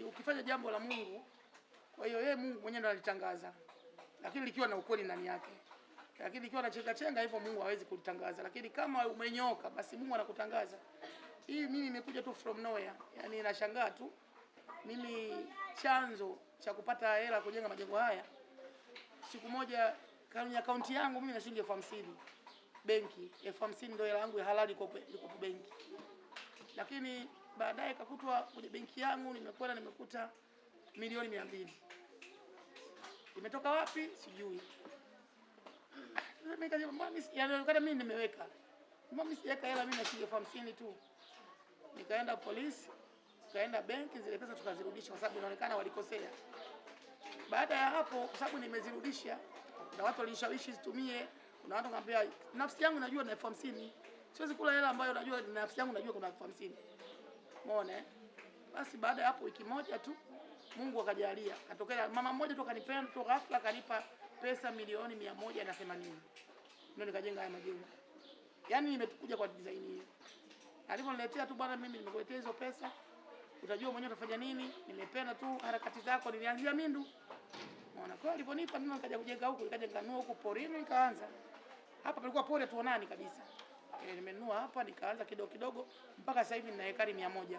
ukifanya jambo la Mungu, kwa hiyo yeye Mungu mwenyewe ndo alitangaza, lakini likiwa na ukweli ndani yake. Lakini likiwa na chenga hivyo Mungu hawezi kulitangaza, lakini kama umenyoka basi Mungu anakutangaza. Hii mimi nimekuja tu from nowhere, yani nashangaa tu. Mimi chanzo cha kupata hela kujenga majengo haya, siku moja kwenye akaunti yangu mimi na shilingi 50,000 benki, 50,000 ndio hela yangu ya halali iko benki. Lakini baadaye kakutwa kwenye benki yangu nimekuta milioni 200. Imetoka wapi sijui. Mimi nimeweka. Mimi sijaweka hela, mimi na shilingi 50,000 tu. Nikaenda polisi, nikaenda benki, zile pesa tukazirudisha kwa sababu inaonekana walikosea. Baada ya hapo, kwa sababu nimezirudisha na watu walishawishi zitumie, kuna watu ngambia nafsi yangu najua na 50,000. Siwezi kula hela ambayo najua nafsi yangu najua kuna 50,000. Umeona? Basi baada ya hapo wiki moja tu Mungu akajalia. Katokea mama mmoja tu akanipenda tu ghafla akanipa pesa milioni 180. Ndio nikajenga haya majengo. Yaani nimekuja kwa design hii. Aliponiletea tu bwana, mimi nimekuletea hizo pesa, utajua mwenyewe utafanya nini, nimependa tu harakati zako, nilianzia Mindu. Unaona, kwa aliponipa mimi nikaja kujenga huko, nikaja nikanunua huko porini nikaanza. Hapa palikuwa pori tuonani kabisa. Nimenunua hapa nikaanza kidogo kidogo mpaka sasa hivi nina ekari 100.